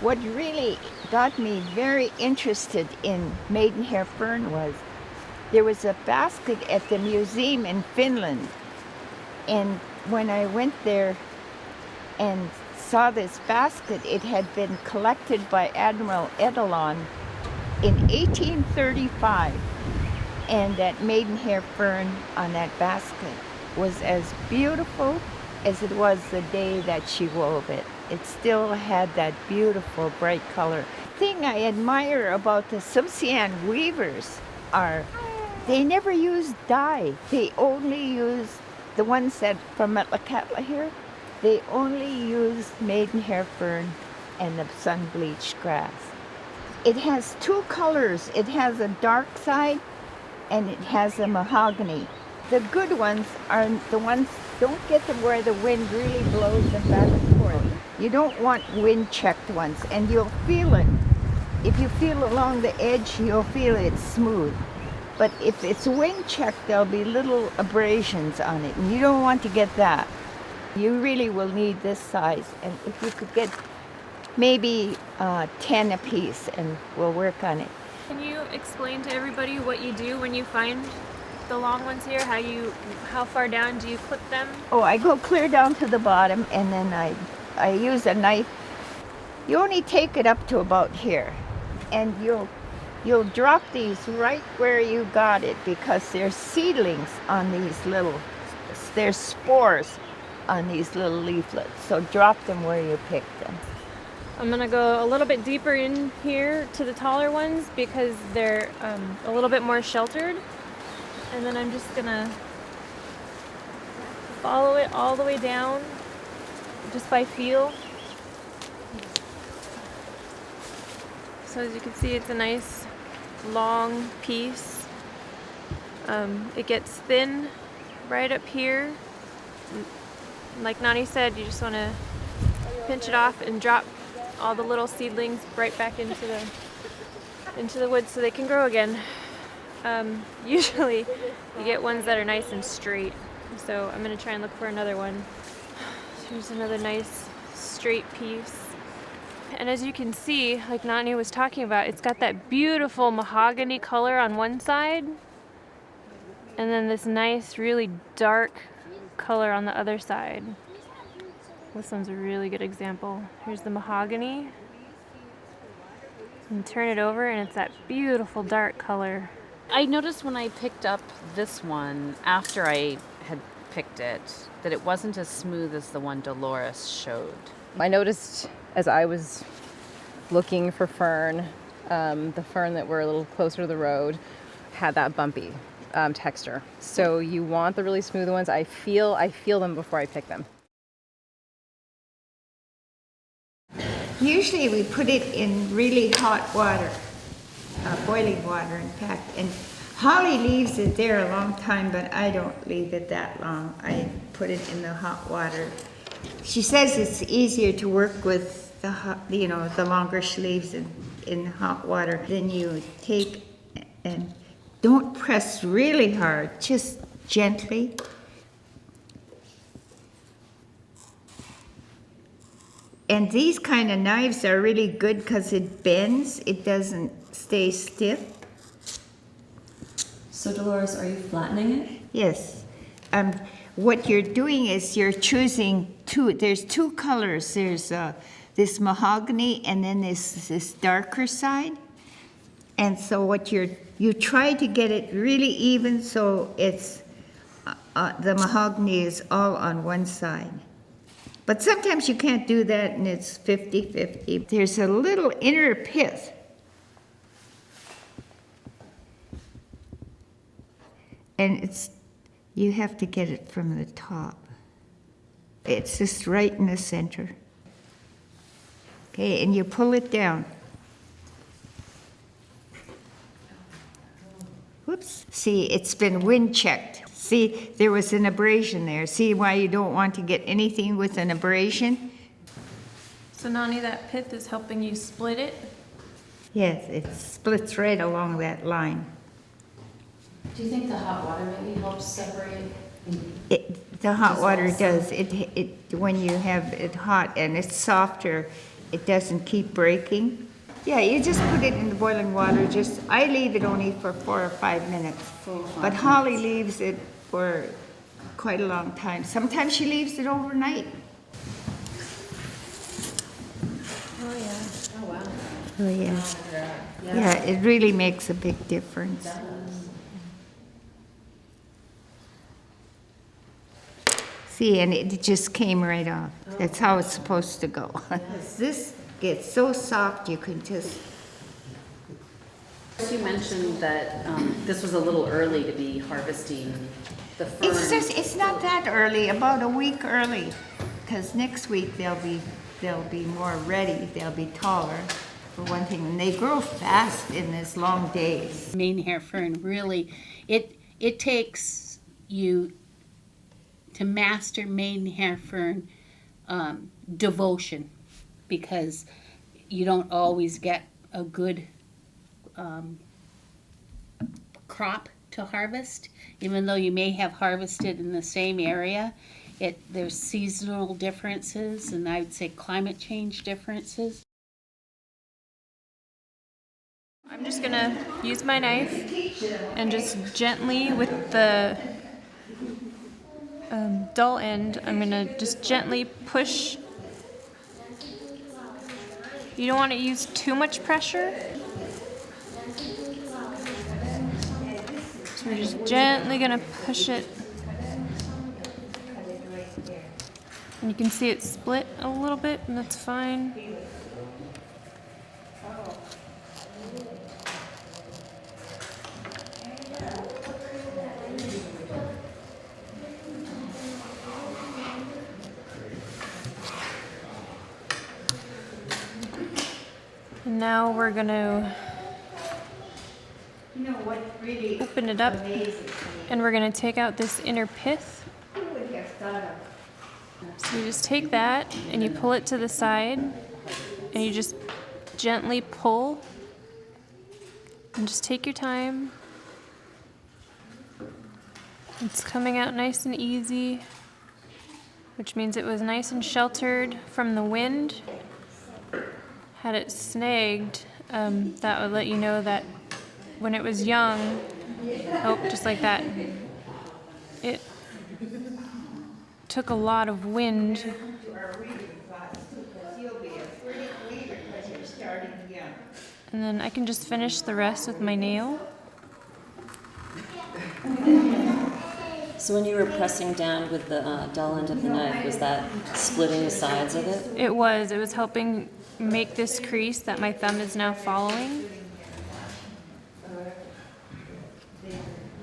What really got me very interested in Maidenhair Fern was there was a basket at the museum in Finland. And when I went there and saw this basket, it had been collected by Admiral Edelon in 1835. And that Maidenhair Fern on that basket was as beautiful as it was the day that she wove it. It still had that beautiful bright color. The thing I admire about the Ts'msyen weavers are they never use dye. They only use, the ones that from Metlakatla here, they only use Maidenhair Fern and the sun-bleached grass. It has two colors. It has a dark side and it has a mahogany. The good ones are the ones, don't get them where the wind really blows them back and forth. You don't want wind-checked ones, and you'll feel it. If you feel along the edge, you'll feel it's smooth. But if it's wind-checked, there'll be little abrasions on it, and you don't want to get that. You really will need this size, and if you could get maybe 10 a piece, and we'll work on it. Can you explain to everybody what you do when you find the long ones here? How far down do you clip them? Oh, I go clear down to the bottom, and then I use a knife. You only take it up to about here, and you'll drop these right where you got it, because there's seedlings on these little, there's spores on these little leaflets. So drop them where you picked them. I'm gonna go a little bit deeper in here to the taller ones because they're a little bit more sheltered. And then I'm just gonna follow it all the way down just by feel. So as you can see, it's a nice long piece. It gets thin right up here. Like Nani said, you just want to pinch it off and drop all the little seedlings right back into the wood so they can grow again. Usually you get ones that are nice and straight, so I'm going to try and look for another one. Here's another nice straight piece. And as you can see, like Nani was talking about, it's got that beautiful mahogany color on one side and then this nice really dark color on the other side. This one's a really good example. Here's the mahogany. And turn it over and it's that beautiful dark color. I noticed when I picked up this one, after I had picked it, that it wasn't as smooth as the one Delores showed. I noticed as I was looking for fern, the fern that were a little closer to the road had that bumpy texture. So you want the really smooth ones. I feel them before I pick them. Usually we put it in really hot water, boiling water in fact, and Holly leaves it there a long time, but I don't leave it that long. I put it in the hot water. She says it's easier to work with the longer sleeves in hot water. Then you take and don't press really hard, just gently. And these kind of knives are really good because it bends, it doesn't stay stiff. So Delores, are you flattening it? Yes. What you're doing is you're choosing there's two colors. There's this mahogany and then this darker side. And so what you try to get it really even so it's the mahogany is all on one side. But sometimes you can't do that and it's 50-50. There's a little inner pith. And you have to get it from the top. It's just right in the center. Okay, and you pull it down. Whoops. See, it's been wind checked. See, there was an abrasion there. See why you don't want to get anything with an abrasion? So Nani, that pith is helping you split it? Yes, it splits right along that line. Do you think the hot water maybe helps separate? The hot water does. It when you have it hot and it's softer, it doesn't keep breaking. Yeah, you just put it in the boiling water. I leave it only for 4 or 5 minutes. But Holly leaves it for quite a long time. Sometimes she leaves it overnight. Oh, yeah. Oh, wow. Oh, yeah. Yeah, it really makes a big difference. See, and it just came right off. That's how it's supposed to go. This gets so soft you can just... You mentioned that this was a little early to be harvesting the fern. It's not that early, about a week early. Because next week they'll be more ready, they'll be taller, for one thing. And they grow fast in these long days. Maidenhair fern really, it takes you to master maidenhair fern devotion, because you don't always get a good crop to harvest, even though you may have harvested in the same area. There's seasonal differences, and I would say climate change differences. I'm just gonna use my knife and just gently with the dull end, I'm gonna just gently push. You don't want to use too much pressure. So we're just gently gonna push it. And you can see it split a little bit, and that's fine. And now we're gonna open it up, and we're gonna take out this inner pith. So you just take that and you pull it to the side, and you just gently pull, and just take your time. It's coming out nice and easy, which means it was nice and sheltered from the wind. Had it snagged, that would let you know that when it was young, oh, just like that, it took a lot of wind. And then I can just finish the rest with my nail. So when you were pressing down with the dull end of the knife, was that splitting the sides of it? It was helping make this crease that my thumb is now following.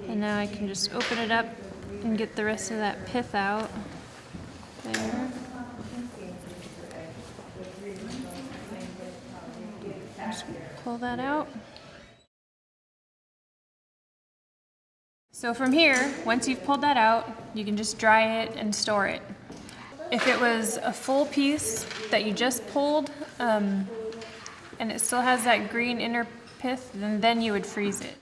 And now I can just open it up and get the rest of that pith out. There. Just pull that out. So from here, once you've pulled that out, you can just dry it and store it. If it was a full piece that you just pulled, and it still has that green inner pith, then you would freeze it.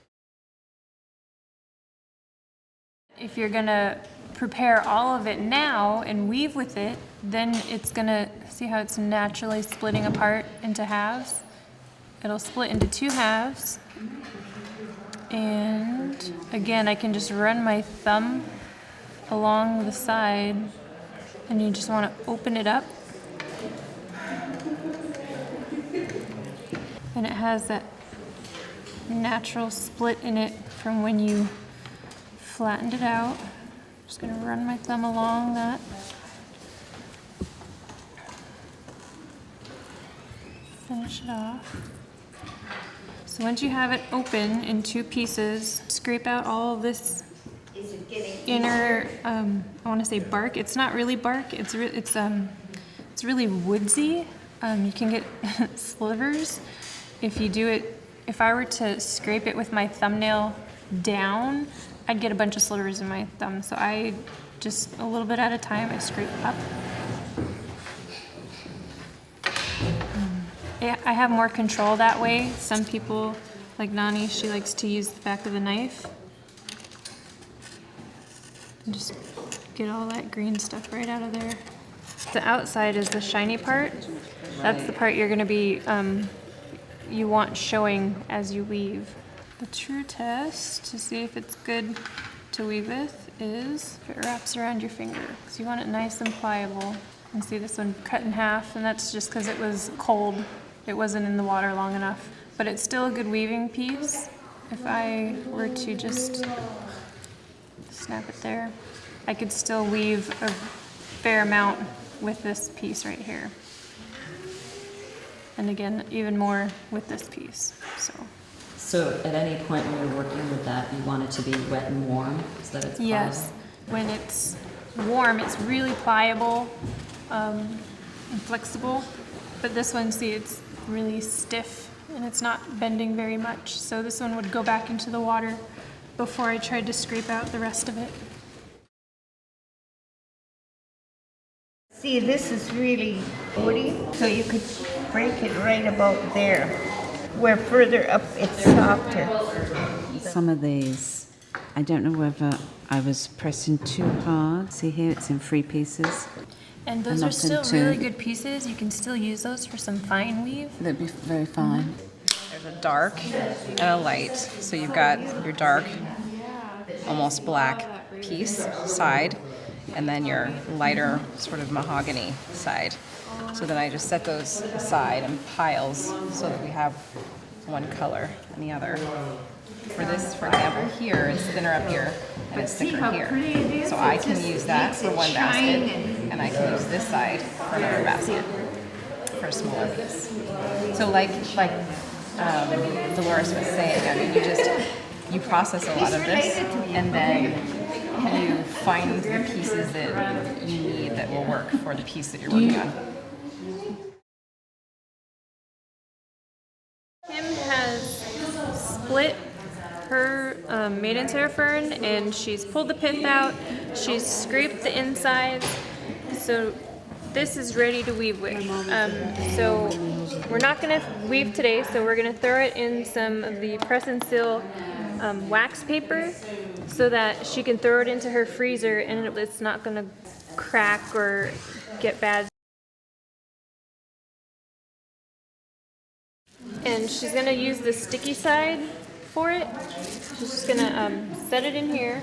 If you're gonna prepare all of it now and weave with it, then it's gonna, see how it's naturally splitting apart into halves? It'll split into 2 halves. And again, I can just run my thumb along the side, and you just want to open it up. And it has that natural split in it from when you flattened it out. Just going to run my thumb along that. Finish it off. So once you have it open in 2 pieces, scrape out all of this inner, I want to say bark. It's not really bark. It's really woodsy. You can get slivers if you do it. If I were to scrape it with my thumbnail down, I'd get a bunch of slivers in my thumb. So I just a little bit at a time, I scrape up. I have more control that way. Some people, like Nani, she likes to use the back of the knife and just get all that green stuff right out of there. The outside is the shiny part. That's the part you're going to be, you want showing as you weave. The true test to see if it's good to weave with is if it wraps around your finger. Because you want it nice and pliable. You can see this one cut in half, and that's just because it was cold. It wasn't in the water long enough. But it's still a good weaving piece. If I were to just snap it there, I could still weave a fair amount with this piece right here. And again, even more with this piece. So at any point when you're working with that, you want it to be wet and warm so that it's pliable? Yes. When it's warm, it's really pliable and flexible. But this one, see, it's really stiff and it's not bending very much. So this one would go back into the water before I tried to scrape out the rest of it. See, this is really woody, so you could break it right about there, where further up it's softer. Some of these, I don't know whether I was pressing too hard. See here, it's in 3 pieces. And those are still really good pieces. You can still use those for some fine weave. They'd be very fine. There's a dark and a light. So you've got your dark, almost black piece side, and then your lighter sort of mahogany side. So then I just set those aside in piles so that we have one color and the other. For this, for example, here, it's thinner up here and it's thicker here. So I can use that for one basket, and I can use this side for another basket for a smaller piece. So like Delores was saying, I mean, you process a lot of this, and then you find the pieces that you need that will work for the piece that you're working on. Kim has split her Maidenhair Fern, and she's pulled the pith out. She's scraped the insides, so this is ready to weave with. So we're not going to weave today, so we're going to throw it in some of the press and seal wax paper so that she can throw it into her freezer and it's not going to crack or get bad. And she's going to use the sticky side for it. She's just going to set it in here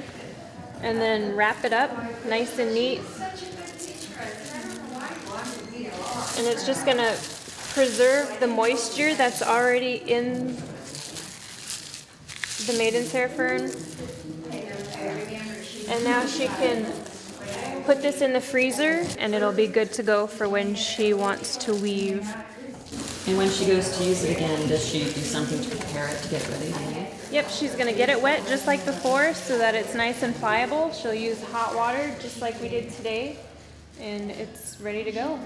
and then wrap it up nice and neat. And it's just going to preserve the moisture that's already in the Maidenhair Fern. And now she can put this in the freezer and it'll be good to go for when she wants to weave. And when she goes to use it again, does she do something to prepare it to get ready to weave? Yep, she's going to get it wet just like before so that it's nice and pliable. She'll use hot water just like we did today, and it's ready to go.